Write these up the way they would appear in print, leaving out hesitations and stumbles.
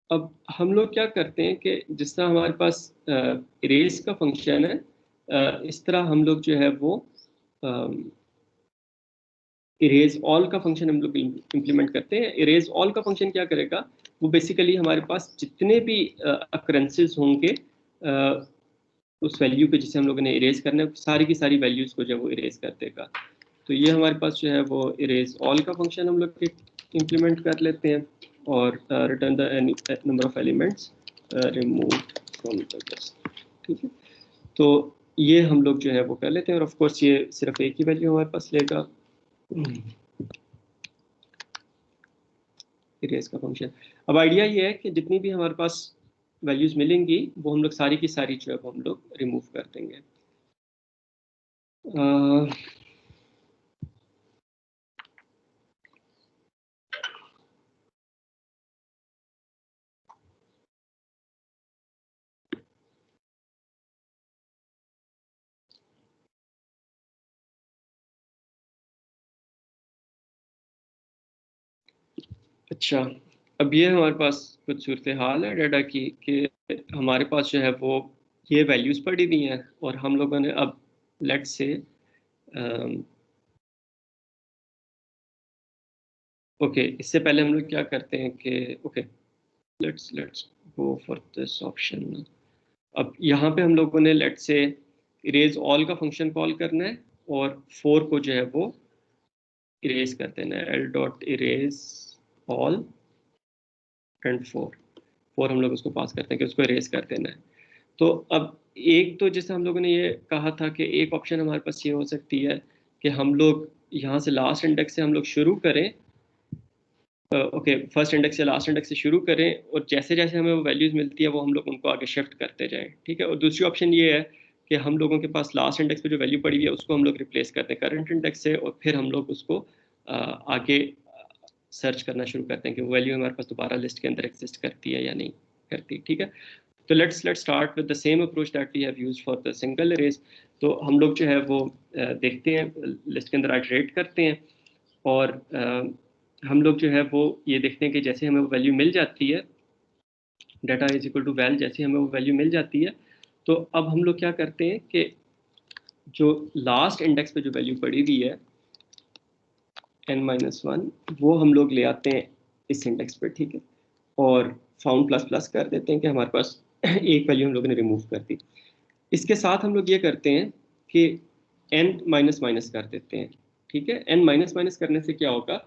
अब हम लोग क्या करते हैं कि जिस तरह हमारे पास इरेज का फंक्शन है, इस तरह हम लोग जो है वो इरेज ऑल का फंक्शन हम लोग इम्प्लीमेंट करते हैं। इरेज ऑल का फंक्शन क्या करेगा, वो बेसिकली हमारे पास जितने भी अकरेंसेस होंगे उस वैल्यू पे जिसे हम लोगों ने इरेज करना है, सारी की सारी वैल्यूज को जो है वो इरेज कर देगा। तो ये हमारे पास जो है वो इरेज ऑल का फंक्शन हम लोग इम्प्लीमेंट कर लेते हैं, और return the number of elements remove from the list. ठीक है, तो ये हम लोग जो है वो कर लेते हैं, और ऑफ कोर्स ये सिर्फ एक ही वैल्यू हमारे पास लेगा, इरेज का फंक्शन। अब आइडिया ये है कि जितनी भी हमारे पास वैल्यूज मिलेंगी वो हम लोग सारी की सारी जो है वो हम लोग रिमूव कर देंगे। अच्छा, अब ये हमारे पास कुछ सूरत हाल है डाटा की कि हमारे पास जो है वो ये वैल्यूज पड़ी हुई हैं, और हम लोगों ने अब लेट्स से ओके, इससे पहले हम लोग क्या करते हैं कि okay, let's let's go for this option. अब यहाँ पे हम लोगों ने लेट्स से इरेज ऑल का फंक्शन कॉल करना है, और 4 को जो है वो इरेज कर देना है, L dot erase all and 4 हम लोग उसको पास करते हैं कि उसको इरेज कर देना है। तो अब एक तो जैसे हम लोगों ने ये कहा था कि एक ऑप्शन हमारे पास ये हो सकती है कि हम लोग यहाँ से लास्ट इंडेक्स से हम लोग शुरू करें, ओके, फर्स्ट इंडेक्स से लास्ट इंडेक्स से शुरू करें, और जैसे जैसे हमें वो वैल्यूज मिलती है वो हम लोग उनको आगे शिफ्ट करते जाएं। ठीक है, और दूसरी ऑप्शन ये है कि हम लोगों के पास लास्ट इंडेक्स पे जो वैल्यू पड़ी हुई है उसको हम लोग रिप्लेस करते हैं करंट इंडेक्स से, और फिर हम लोग उसको आगे सर्च करना शुरू करते हैं कि वो वैल्यू हमारे पास दोबारा लिस्ट के अंदर एग्जिस्ट करती है या नहीं करती। ठीक है, तो let's start with the same approach that we have used for the single arrays. तो हम लोग जो है वो देखते हैं लिस्ट के अंदर आइटरेट करते हैं, और हम लोग जो है वो ये देखते हैं कि जैसे हमें वो वैल्यू मिल जाती है, data is equal to val, जैसे हमें वो वैल्यू मिल जाती है, तो अब हम लोग क्या करते हैं कि जो लास्ट इंडेक्स पे जो वैल्यू पड़ी हुई है n-1, वो हम लोग ले आते हैं इस इंडेक्स पे। ठीक है, और फाउंड प्लस प्लस कर देते हैं कि हमारे पास एक वैल्यू हम लोगों ने रिमूव कर दी। इसके साथ हम लोग ये करते हैं कि n माइनस माइनस कर देते हैं। ठीक है, n माइनस माइनस करने से क्या होगा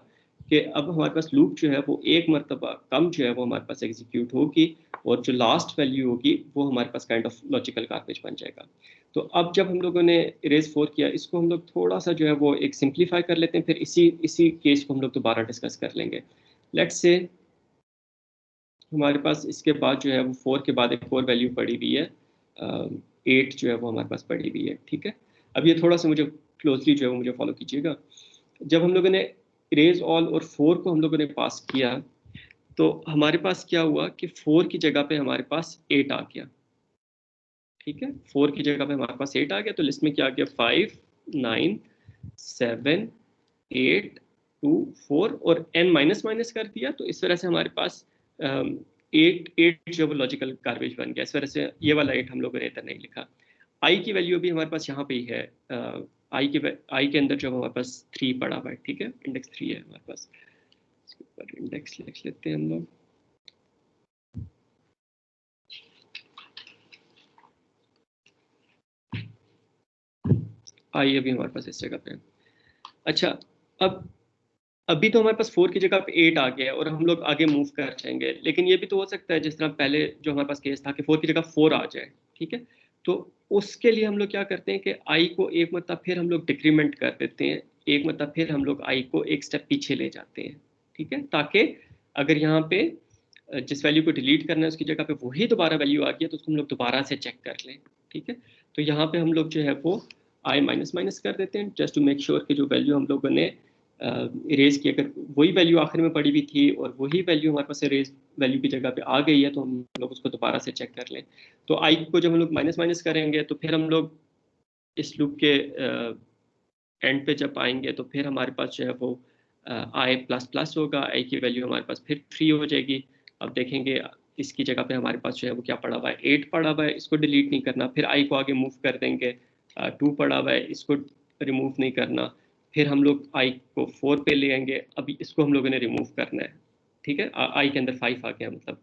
कि अब हमारे पास लूप जो है वो एक मरतबा कम जो है वो हमारे पास एग्जीक्यूट होगी, और जो लास्ट वैल्यू होगी वो हमारे पास काइंड ऑफ लॉजिकल गार्बेज बन जाएगा। तो अब जब हम लोगों ने इरेज 4 किया, इसको हम लोग थोड़ा सा जो है वो एक सिंप्लीफाई कर लेते हैं, फिर इसी इसी केस को हम लोग दोबारा डिस्कस कर लेंगे। लेट्स से हमारे पास इसके बाद जो है वो 4 के बाद एक और वैल्यू पड़ी हुई है, 8 जो है वो हमारे पास पड़ी हुई है। ठीक है, अब ये थोड़ा सा मुझे क्लोजली जो है वो मुझे फॉलो कीजिएगा। जब हम लोगों ने इरेज ऑल और 4 को हम लोगों ने पास किया, तो हमारे पास क्या हुआ कि 4 की जगह पे हमारे पास 8 आ गया। ठीक है, 4 की जगह पे हमारे पास 8 आ गया, तो लिस्ट में क्या आ गया, 5 9 7 8 2 4, और n माइनस माइनस कर दिया, तो इस तरह से हमारे पास 8 जो वो लॉजिकल गार्बेज बन गया। इस वजह से ये वाला 8 हम लोगों ने इधर नहीं लिखा। आई की वैल्यू भी हमारे पास यहाँ पे ही है, आई के अंदर जो हमारे पास 3 पड़ा हुआ है। ठीक है, इंडेक्स 3 है हमारे पास, इसके ऊपर इंडेक्स लिख लेते हैं हम लोग। आई अभी हमारे पास इस जगह पे है। अच्छा, अब अभी तो हमारे पास 4 की जगह पे 8 आ गया है, और हम लोग आगे मूव कर जाएंगे, लेकिन ये भी तो हो सकता है जिस तरह पहले जो हमारे पास केस था कि 4 की जगह 4 आ जाए। ठीक है, तो उसके लिए हम लोग क्या करते हैं कि आई को एक मतलब फिर हम लोग डिक्रीमेंट कर देते हैं, एक मतलब फिर हम लोग आई को एक स्टेप पीछे ले जाते हैं। ठीक है, ताकि अगर यहाँ पे जिस वैल्यू को डिलीट करना है उसकी जगह पे वही दोबारा वैल्यू आ गई है, तो उसको हम लोग दोबारा से चेक कर लें। ठीक है, तो यहाँ पे हम लोग जो है वो आई माइनस माइनस कर देते हैं, जस्ट टू मेक श्योर कि जो वैल्यू हम लोगों ने इरेज की, अगर वही वैल्यू आखिर में पड़ी हुई थी और वही वैल्यू हमारे पास इरेज वैल्यू की जगह पे आ गई है, तो हम लोग उसको दोबारा से चेक कर लें। तो आई को जब हम लोग माइनस माइनस करेंगे, तो फिर हम लोग इस लूप के एंड पे जब आएंगे, तो फिर हमारे पास जो है वो आई प्लस प्लस होगा, आई की वैल्यू हमारे पास फिर 3 हो जाएगी। अब देखेंगे इसकी जगह पे हमारे पास जो है वो क्या पड़ा हुआ है, 8 पड़ा हुआ है, इसको डिलीट नहीं करना। फिर आई को आगे मूव कर देंगे, 2 पड़ा हुआ है, इसको रिमूव नहीं करना। फिर हम लोग आई को 4 पे ले आएंगे, अभी इसको हम लोगों ने रिमूव करना है, ठीक है। आई के अंदर 5 आ गया, मतलब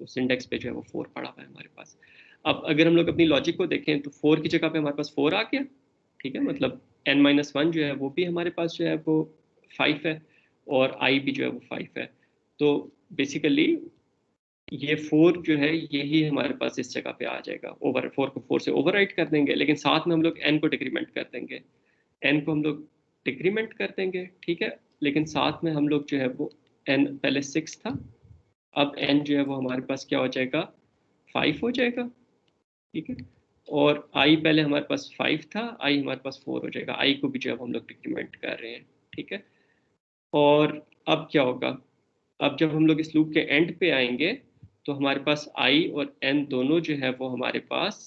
उस इंडेक्स पे जो है वो 4 पड़ा हुआ है हमारे पास। अब अगर हम लोग अपनी लॉजिक को देखें तो 4 की जगह पे हमारे पास 4 आ गया, ठीक है। मतलब n-1 जो है वो भी हमारे पास जो है वो 5 है, और आई भी जो है वो 5 है। तो बेसिकली ये 4 जो है यही हमारे पास इस जगह पे आ जाएगा। ओवर 4 को 4 से ओवरराइट कर देंगे, लेकिन साथ में हम लोग n को डिक्रीमेंट कर देंगे। n को हम लोग डिक्रीमेंट कर देंगे, ठीक है। लेकिन साथ में हम लोग जो है वो n पहले 6 था, अब n जो है वो हमारे पास क्या हो जाएगा, 5 हो जाएगा, ठीक है। और i पहले हमारे पास 5 था, i हमारे पास 4 हो जाएगा। i को भी जो है हम लोग डिक्रीमेंट कर रहे हैं, ठीक है। और अब क्या होगा, अब जब हम लोग इस लूप के एंड पे आएंगे तो हमारे पास i और n दोनों जो है वो हमारे पास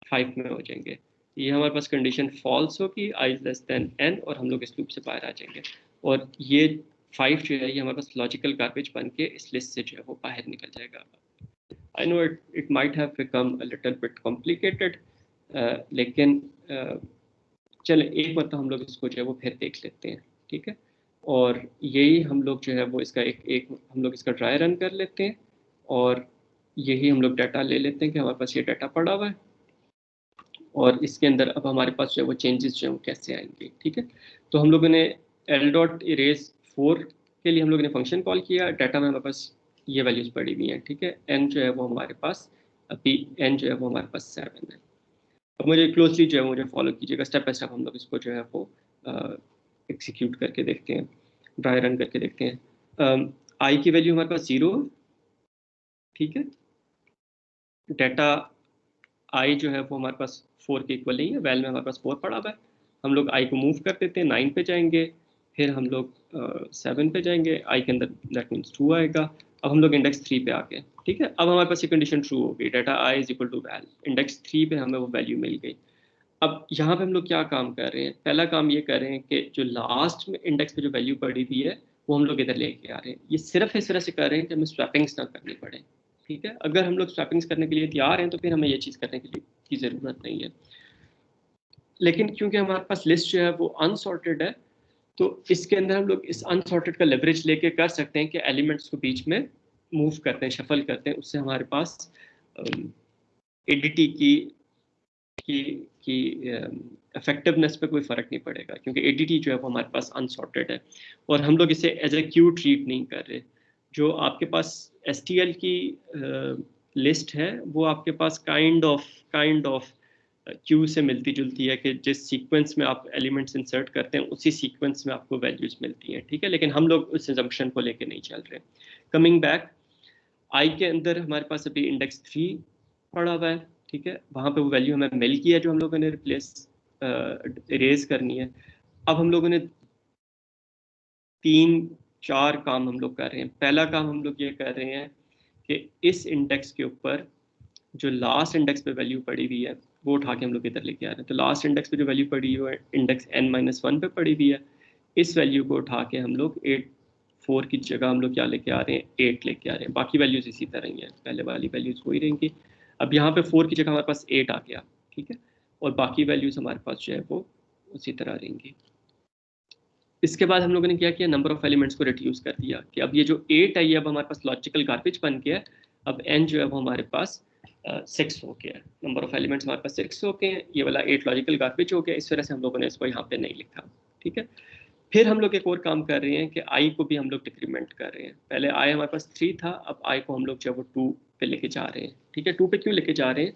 5 में हो जाएंगे। ये हमारे पास कंडीशन फॉल्स होगी, i लेस देन n, और हम लोग इस लूप से बाहर आ जाएंगे। और ये 5 जो है ये हमारे पास लॉजिकल गार्बेज बन के इस लिस्ट से जो है वो बाहर निकल जाएगा। I know it might have become a little bit complicated, लेकिन चले एक बार तो हम लोग इसको जो है वो फिर देख लेते हैं, ठीक है। और यही हम लोग जो है वो इसका एक एक हम लोग इसका ट्राई रन कर लेते हैं, और यही हम लोग डाटा ले लेते हैं कि हमारे पास ये डाटा पड़ा हुआ है, और इसके अंदर अब हमारे पास जो है वो चेंजेस जो है वो कैसे आएंगे, ठीक है। तो हम लोगों ने एल डॉट इरेज 4 के लिए हम लोगों ने फंक्शन कॉल किया, डाटा में हमारे पास ये वैल्यूज पड़ी हुई हैं, ठीक है। एन जो है वो हमारे पास अभी एन जो है वो हमारे पास 7 है। अब मुझे क्लोजली जो है मुझे फॉलो कीजिएगा, स्टेप बाय स्टेप हम लोग इसको जो है वो एग्जीक्यूट करके देखते हैं, ड्राई रन करके देखते हैं। आई की वैल्यू हमारे पास 0, ठीक है। डाटा आई जो है वो हमारे पास 4 के इक्वल नहीं है, वैल में हमारे पास 4 पड़ा हुआ है। हम लोग आई को मूव कर देते हैं, 9 पे जाएंगे, फिर हम लोग 7 पे जाएंगे, आई के अंदर दैट मीन्स 2 आएगा। अब हम लोग इंडेक्स 3 पे आ गए, ठीक है। अब हमारे पास ये कंडीशन ट्रू हो गई, data I is equal to val, index 3 पे हमें वो वैल्यू मिल गई। अब यहाँ पे हम लोग क्या काम कर रहे हैं, पहला काम ये कर रहे हैं कि जो लास्ट में इंडेक्स पे जो वैल्यू पड़ी हुई है वो हम लोग इधर लेके आ रहे हैं। ये सिर्फ इस तरह से कर रहे हैं कि हमें स्वैपिंग्स ना करनी पड़े, ठीक है। अगर हम लोग स्वैपिंग्स करने के लिए तैयार हैं तो फिर हमें ये चीज़ करने के लिए की ज़रूरत नहीं है। लेकिन क्योंकि हमारे पास लिस्ट जो है वो अनसॉर्टेड है, तो इसके अंदर हम लोग इस अनसॉर्टेड का लेवरेज लेके कर सकते हैं कि एलिमेंट्स को बीच में मूव करते हैं, शफल करते हैं। उससे हमारे पास एडीटी की इफेक्टिवनेस पे कोई फ़र्क नहीं पड़ेगा, क्योंकि एडीटी जो है वो हमारे पास अनसॉर्टेड है, और हम लोग इसे एज ए क्यू ट्रीट नहीं कर रहे। जो आपके पास एसटीएल की लिस्ट है वो आपके पास काइंड ऑफ क्यू से मिलती जुलती है, कि जिस सीक्वेंस में आप एलिमेंट्स इंसर्ट करते हैं उसी सीक्वेंस में आपको वैल्यूज मिलती हैं, ठीक है। लेकिन हम लोग उस एजम्पशन को लेके नहीं चल रहे। कमिंग बैक, आई के अंदर हमारे पास अभी इंडेक्स 3 पड़ा हुआ है, ठीक है। वहाँ पे वो वैल्यू हमें मिल गई है जो हम लोगों ने रिप्लेस इरेज करनी है। अब हम लोगों ने 3-4 काम हम लोग कर रहे हैं। पहला काम हम लोग ये कर रहे हैं कि इस इंडेक्स के ऊपर जो लास्ट इंडेक्स पे वैल्यू पड़ी हुई है वो उठा के हम लोग इधर लेके आ रहे हैं। तो लास्ट इंडेक्स पे जो वैल्यू पड़ी हुई है इंडेक्स n-1 पे पड़ी हुई है, इस वैल्यू को उठा के हम लोग 4 की जगह हम लोग क्या लेके आ रहे हैं, 8 लेके आ रहे हैं। बाकी वैल्यूज इसी तरह ही हैं, पहले वाली वैल्यूज वही रहेंगी। अब यहाँ पे 4 की जगह हमारे पास 8 आ गया, ठीक है। और बाकी वैल्यूज हमारे पास जो है वो उसी तरह रहेंगी। इसके बाद हम लोगों ने क्या किया, नंबर ऑफ एलिमेंट्स को रिड्यूस कर दिया, कि अब ये जो 8 है ये अब हमारे पास लॉजिकल गार्बेज बन गया है। अब n जो है वो हमारे पास 6 हो गया है, नंबर ऑफ एलिमेंट्स हमारे पास 6 हो गए हैं, ये वाला 8 लॉजिकल गार्बेज हो गया। इस वजह से हम लोगों ने इसको यहाँ पे नहीं लिखा, ठीक है। फिर हम लोग एक और काम कर रहे हैं कि आई को भी हम लोग डिक्रीमेंट कर रहे हैं। पहले आई हमारे पास 3 था, अब आई को हम लोग जो है वो 2 पे लेके जा रहे हैं, ठीक है। 2 पे क्यों लेके जा रहे हैं,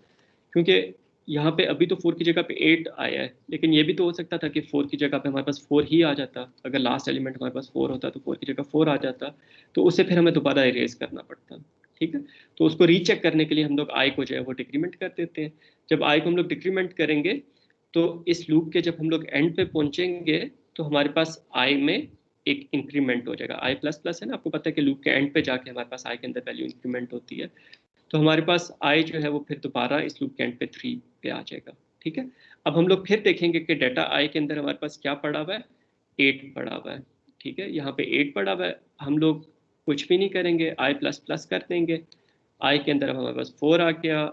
क्योंकि यहाँ पे अभी तो 4 की जगह पे 8 आया है, लेकिन ये भी तो हो सकता था कि 4 की जगह पे हमारे पास 4 ही आ जाता। अगर लास्ट एलिमेंट हमारे पास 4 होता तो 4 की जगह 4 आ जाता, तो उसे फिर हमें दोबारा इरेज करना पड़ता, ठीक है। तो उसको रीचेक करने के लिए हम लोग आई को जो है वो डिक्रीमेंट कर देते हैं। जब आई को हम लोग डिक्रीमेंट करेंगे तो इस लूप के जब हम लोग एंड पे पहुंचेंगे तो हमारे पास आई में एक इंक्रीमेंट हो जाएगा। आई प्लस प्लस है ना, आपको पता है कि लूप के एंड पे जाके हमारे पास आई के अंदर वैल्यू इंक्रीमेंट होती है। तो हमारे पास आई जो है वो फिर दोबारा इस लूप के एंड पे 3 पे आ जाएगा, ठीक है। अब हम लोग फिर देखेंगे कि डाटा आई के अंदर हमारे पास क्या पड़ा हुआ है, 8 पड़ा हुआ है, ठीक है। यहाँ पे 8 पड़ा हुआ है, हम लोग कुछ भी नहीं करेंगे, आई प्लस प्लस कर देंगे। आई के अंदर अब हमारे पास 4 आ गया,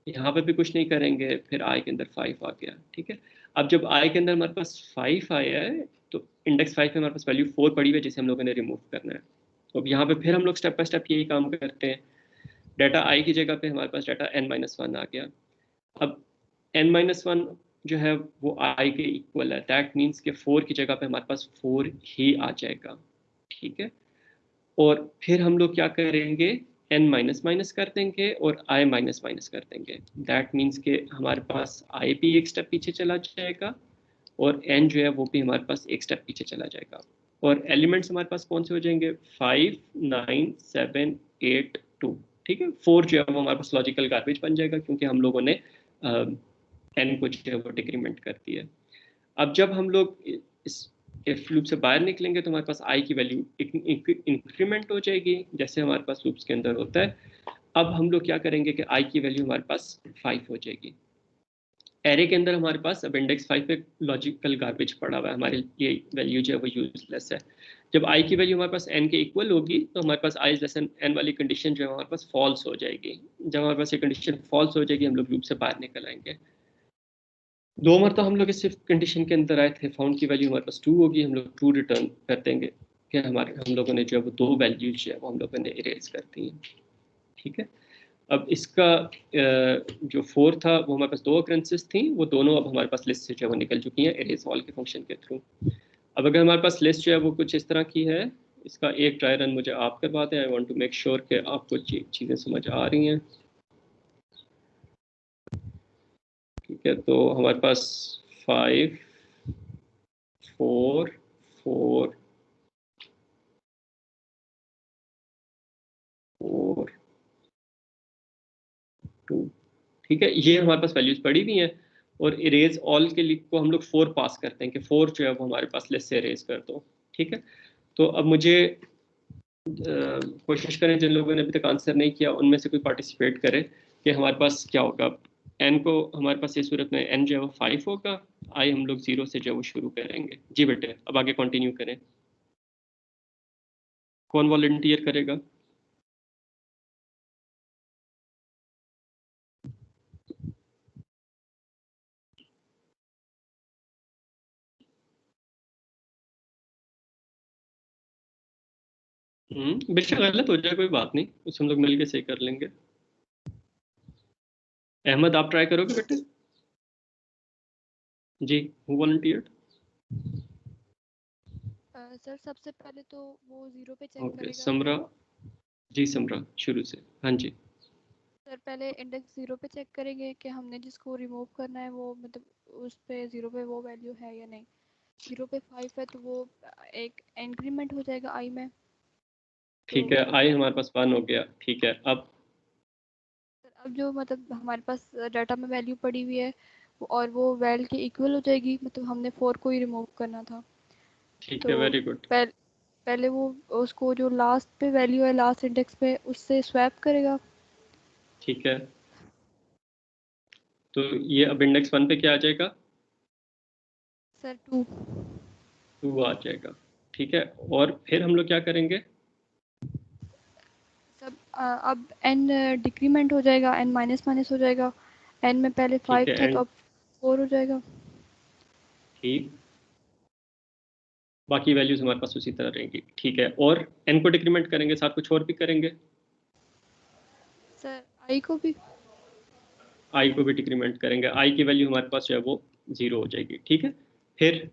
यहाँ पे भी कुछ नहीं करेंगे, फिर आई के अंदर 5 आ गया, ठीक है। अब जब आई के अंदर हमारे पास 5 आया है तो इंडेक्स 5 में हमारे पास वैल्यू 4 पड़ी हुई है जिसे हम लोगों ने रिमूव करना है। तो अब यहाँ पे फिर हम लोग स्टेप बाय स्टेप यही काम करते हैं। डाटा आई की जगह पे हमारे पास डाटा n-1 आ गया। अब n-1 जो है वो आई के इक्वल है, दैट मीन्स कि 4 की जगह पे हमारे पास 4 ही आ जाएगा, ठीक है। और फिर हम लोग क्या करेंगे, n माइनस माइनस कर देंगे और i माइनस माइनस कर देंगे, दैट मीन्स कि हमारे पास i भी एक स्टेप पीछे चला जाएगा और n जो है वो भी हमारे पास एक स्टेप पीछे चला जाएगा। और एलिमेंट्स हमारे पास कौन से हो जाएंगे, 5 9 7 8 2, ठीक है। 4 जो है वो हमारे पास लॉजिकल गार्बेज बन जाएगा क्योंकि हम लोगों ने n को जो है वो डिक्रीमेंट कर दिया है। अब जब हम लोग इस इफ लूप से बाहर निकलेंगे तो हमारे पास आई की वैल्यू इंक्रीमेंट हो जाएगी जैसे हमारे पास लूप्स के अंदर होता है। अब हम लोग क्या करेंगे कि आई की वैल्यू हमारे पास 5 हो जाएगी। एरे के अंदर हमारे पास अब इंडेक्स 5 पे लॉजिकल गार्बेज पड़ा हुआ है, हमारे लिए वैल्यू जो है वो यूजलेस है। जब आई की वैल्यू हमारे पास एन के इक्वल होगी तो हमारे पास आई लेस देन एन वाली कंडीशन जो है हमारे पास फॉल्स हो जाएगी। जब हमारे पास ये कंडीशन फॉल्स हो जाएगी हम लोग लूप से बाहर निकल आएंगे। 2 मरतबा हम लोग इस कंडीशन के अंदर आए थे, फाउंड की वैल्यू हमारे पास 2 होगी, हम लोग 2 रिटर्न कर देंगे कि हमारे हम लोगों ने जो है वो 2 वैल्यूज जो है वो हम लोगों ने इरेज कर दी हैं, ठीक है। अब इसका जो 4 था वो हमारे पास 2 अक्रेंसेस थी, वो दोनों अब हमारे पास लिस्ट से जो है वो निकल चुकी हैं इरेज ऑल के फंक्शन के थ्रू। अब अगर हमारे पास लिस्ट जो है वो कुछ इस तरह की है, इसका एक ट्राई रन मुझे आप करवा दें, I want to make sure कि आपको चीज़ें समझ आ रही हैं, ठीक है। तो हमारे पास 5 4 4 4 2, ठीक है, ये हमारे पास वैल्यूज पड़ी हुई हैं। और इरेज ऑल के लिए को हम लोग 4 पास करते हैं कि 4 जो है वो हमारे पास लिस्ट से इरेज कर दो, ठीक है। तो अब मुझे कोशिश करें जिन लोगों ने अभी तक आंसर नहीं किया उनमें से कोई पार्टिसिपेट करे कि हमारे पास क्या होगा। एन को हमारे पास इस सूरत में एन जो है वो 5 होगा, आई हम लोग 0 से जो है वो शुरू करेंगे। जी बेटे अब आगे कंटिन्यू करें, कौन वॉलंटियर करेगा। बेशक गलत हो जाए कोई बात नहीं, उसे हम लोग मिलके सही कर लेंगे। अहमद आप ट्राई करोगे बेटे। जी हु वॉलंटियर्ड। सर सबसे पहले तो वो 0 पे चेक ओके करेगा। समरा, जी समरा शुरू से, हाँ जी। सर पहले इंडेक्स 0 पे चेक करेंगे कि हमने जिसको रिमूव करना है वो मतलब उस पे 0 पे वो वैल्यू है या नहीं। 0 पे 5 है तो वो एक इंक्रीमेंट हो जाएगा आई में। तो ठीक है आई हमारे पास 1 हो गया, ठीक है। अब सर अब जो मतलब हमारे पास डाटा में वैल्यू पड़ी हुई है और वो वैल के इक्वल हो जाएगी, मतलब हमने 4 को ही रिमूव करना था। ठीक तो है वेरी गुड। पहले वो उसको जो लास्ट पे वैल्यू है लास्ट इंडेक्स पे उससे स्वैप करेगा। ठीक है तो ये अब इंडेक्स 1 पे क्या आ जाएगा, सर 2। 2 आ जाएगा, ठीक है। और फिर हम लोग क्या करेंगे, सब अब एन डिक्रीमेंट हो जाएगा, एन माइनस माइनस हो जाएगा। एन में पहले ठीक 5 है था तो एंड अब 4 हो जाएगा। ठीक, बाकी वैल्यूज हमारे पास उसी तरह रहेंगी, ठीक है। और एन को डिक्रीमेंट करेंगे, साथ कुछ और भी करेंगे, सर आई को भी। आई को भी डिक्रीमेंट करेंगे, आई की वैल्यू हमारे पास जो है वो 0 हो जाएगी, ठीक है। फिर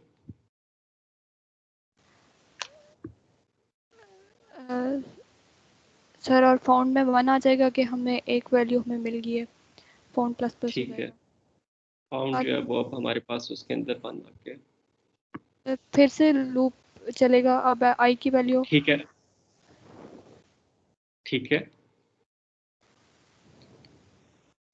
सर और फाउंड में 1 आ जाएगा कि हमें एक वैल्यू हमें मिल गई है। फाउंड प्लस प्लस हो ठीक है जाएगा। फाउंड जो है बाकी वो अब हमारे पास उसके अंदर 1 आ गया, फिर से लूप चलेगा, अब आई की वैल्यू। ठीक है ठीक है।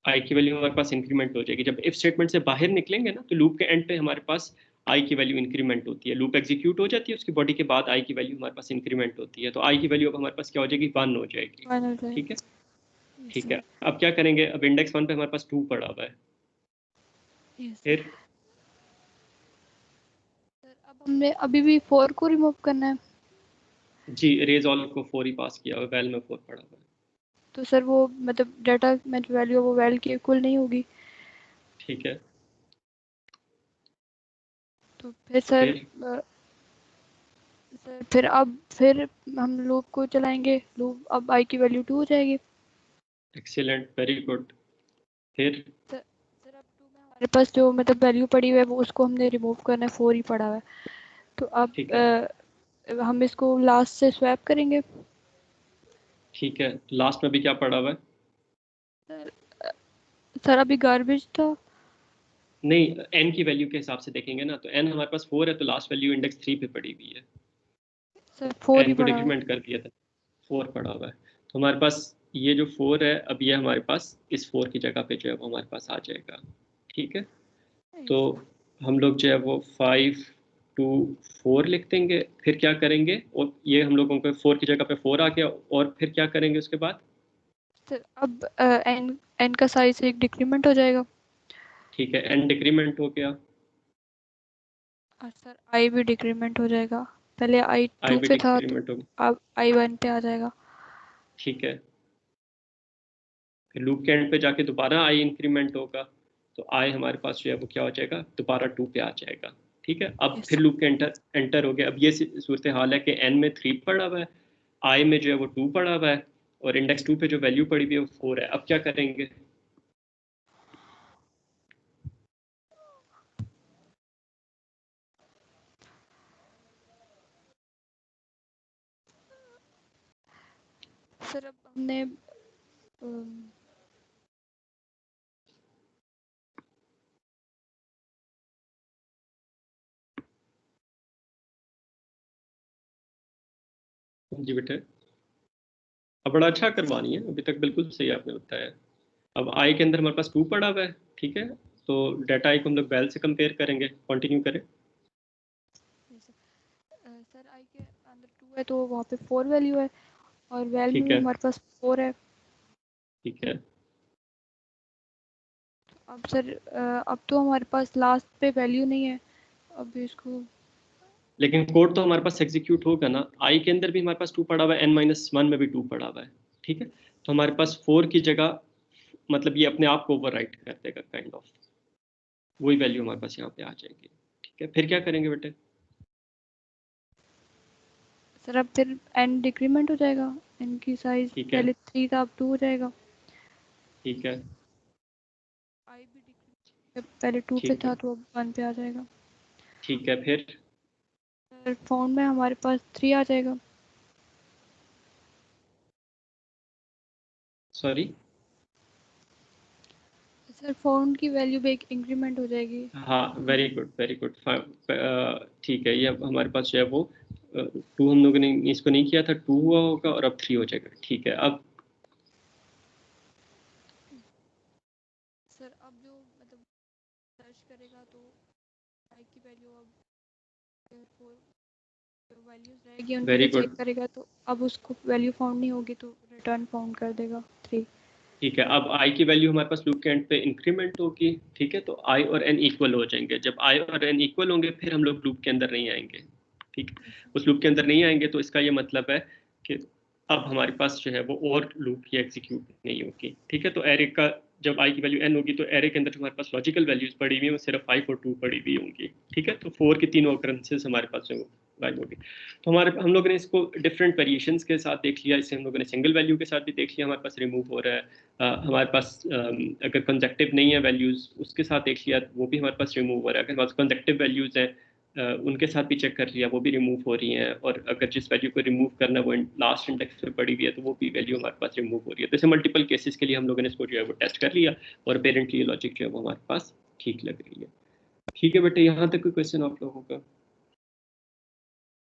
आई की वैल्यू हमारे पास इंक्रीमेंट हो जाएगी, जब इफ स्टेटमेंट से बाहर निकलेंगे ना तो लूप के एंड पे हमारे पास आई की वैल्यू इंक्रीमेंट होती है, लूप एग्जीक्यूट हो जाती है उसकी बॉडी के बाद आई की वैल्यू हमारे पास इंक्रीमेंट होती है, तो आई की वैल्यू अब हमारे पास क्या हो जाएगी, 1 हो जाएगी, 1 हो जाएगा। ठीक है। यस ठीक है सर। अब क्या करेंगे, अब इंडेक्स 1 पे हमारे पास 2 पड़ा हुआ है, यस सर। फिर सर अब हमने अभी भी 4 को रिमूव करना है। जी रेज ऑल को 4 ही पास किया हुआ है, वैल में 4 पड़ा हुआ है। तो सर वो मतलब डाटा में जो वैल्यू है वो वैल के इक्वल नहीं होगी। ठीक है, तो फिर सर फिर हम लूप को चलाएंगे, लूप अब आई की वैल्यू 2 हो जाएगी। Excellent, very good. फिर सर अब 2 में हमारे पास जो मतलब वैल्यू पड़ी हुई है वो उसको हमने रिमूव करना है, 4 ही पड़ा हुआ है। तो अब ठीक है, हम इसको लास्ट से स्वैप करेंगे। ठीक है, लास्ट में भी क्या पड़ा हुआ है? सर सर अभी गार्बेज था। नहीं, एन की वैल्यू के हिसाब से देखेंगे ना, तो एन हमारे पास 4 है, तो लास्ट वैल्यू इंडेक्स 3 पे पड़ी हुई है। सर 4 ही एन को पड़ा है। डिक्रीमेंट कर दिया था, 4 पड़ा हुआ है। तो हमारे पास ये जो 4 है, अब ये हमारे पास इस 4 की जगह पे जो है वो हमारे पास आ जाएगा। ठीक है, तो हम लोग जो है वो 5 2 4 लिख देंगे। फिर क्या करेंगे, और ये हम लोगों को 4 की जगह पे 4 आ गया, और फिर क्या करेंगे उसके बाद? सर अब एन एन का साइज एक डिक्रीमेंट हो जाएगा। ठीक है, एन डिक्रीमेंट हो गया, और सर आई भी डिक्रीमेंट हो जाएगा। पहले आई आई 2 भी पे था तो डिक्रीमेंट हो गया। अब आई 1 पे आ जाएगा। ठीक है, फिर लूप के एंड पे जाके दोबारा आई इंक्रीमेंट होगा, तो आई हमारे पास जो है वो क्या हो जाएगा, दोबारा 2 पे आ जाएगा। ठीक है, अब यस फिर लूप के एंटर एंटर हो गया। अब ये सूरत हाल है कि एन में 3 पड़ा हुआ है, आई में जो है वो 2 पड़ा हुआ है, और इंडेक्स 2 पे जो वैल्यू पड़ी हुई है वो 4 है। अब क्या करेंगे? सर अब हमने जी बेटे, अब बड़ा अच्छा करवानी है, अभी तक बिल्कुल सही आपने बताया। अब आई के अंदर हमारे पास 2 पड़ा हुआ है। ठीक है, तो डाटा आई को हम लोग वैल से कंपेयर करेंगे। कंटिन्यू करें। सर आई के अंदर 2 है तो वहाँ पे 4 वैल्यू है, और वैल में ठीक भी है, हमारे पास 4 है। ठीक है, अब सर अब तो हमारे पास लास्ट पे वैल्यू नहीं है। अब इसको लेकिन कोड तो हमारे पास एग्जीक्यूट होगा ना। आई के अंदर भी हमारे पास 2 पड़ा हुआ है, n-1 में भी 2 पड़ा हुआ है। ठीक है, तो हमारे पास 4 की जगह, मतलब ये अपने आप को ओवरराइट कर देगा काइंड ऑफ, वही वैल्यू हमारे पास यहाँ पे आ जाएगी। ठीक है, फिर क्या करेंगे बेटे? सर अब फिर एन डिक्रीमेंट हो जाएगा। एन की साइज ठीक है, पहले 3 था अब 2 हो जाएगा। ठीक है, आई भी डिक्रीमेंट, पहले 2 पे ठीक है, था तो अब 1 पे आ जाएगा। ठीक है। फिर सर फाउंड में हमारे पास 3 आ जाएगा। सॉरी, सर फाउंड की वैल्यू भी एक इंक्रीमेंट हो जाएगी। हाँ, वेरी गुड, वेरी गुड। ठीक है, ये अब हमारे पास जो है वो 2 हम लोगों ने इसको नहीं किया था, 2 हुआ होगा, और अब 3 हो जाएगा। ठीक है, अब सर अब जो मतलब सर्च करेगा तो आई की वैल्यू अब 4 वैल्यूज रहेगी उनके वेरी लिए चेक गुड। करेगा, तो अब उसको वैल्यू फाउंड नहीं होगी तो रिटर्न फाउंड कर देगा 3। ठीक है, अब आई की वैल्यू हमारे पास लूप के एंड पे इंक्रीमेंट होगी। ठीक है, तो आई और एन इक्वल हो जाएंगे। जब आई और एन इक्वल होंगे फिर हम लोग लूप के अंदर नहीं आएंगे। ठीक, उस लूप के अंदर नहीं आएंगे, तो इसका ये मतलब है कि अब हमारे पास जो है वो और लूप की एग्जीक्यूट नहीं होगी। ठीक है, तो एरे का जब आई की वैल्यू एन होगी, तो एरे के अंदर जो हमारे पास लॉजिकल वैल्यूज पड़ी हुई है वो सिर्फ 5 और 2 पड़ी हुई होंगी। ठीक है, तो 4 की तीनों ऑकरेंसेस हमारे पास जो है वो गायब होगी। तो हमारे हम लोगों ने इसको डिफरेंट वेरिएशंस के साथ देख लिया। इसे हम लोगों ने सिंगल वैल्यू के साथ भी देख लिया, हमारे पास रिमूव हो रहा है। हमारे पास अगर कंजेक्टिव नहीं है वैल्यूज़, उसके साथ देख लिया, वो भी हमारे पास रिमूव हो रहा है। अगर हमारे पास कंजेक्टिव वैल्यूज़ हैं, उनके साथ भी चेक कर लिया, वो भी रिमूव हो रही हैं। और अगर जिस वैल्यू को रिमूव करना है वो लास्ट इंडेक्स पे पड़ी हुई है, तो वो भी वैल्यू हमारे पास रिमूव हो रही है। तो ऐसे मल्टीपल केसेस के लिए हम लोगों ने इसको जो है वो टेस्ट कर लिया, और अपेरेंटली ये लॉजिक जो है वो हमारे पास ठीक लग रही है। ठीक है बेटे, यहाँ तक कोई क्वेश्चन आप लोगों का?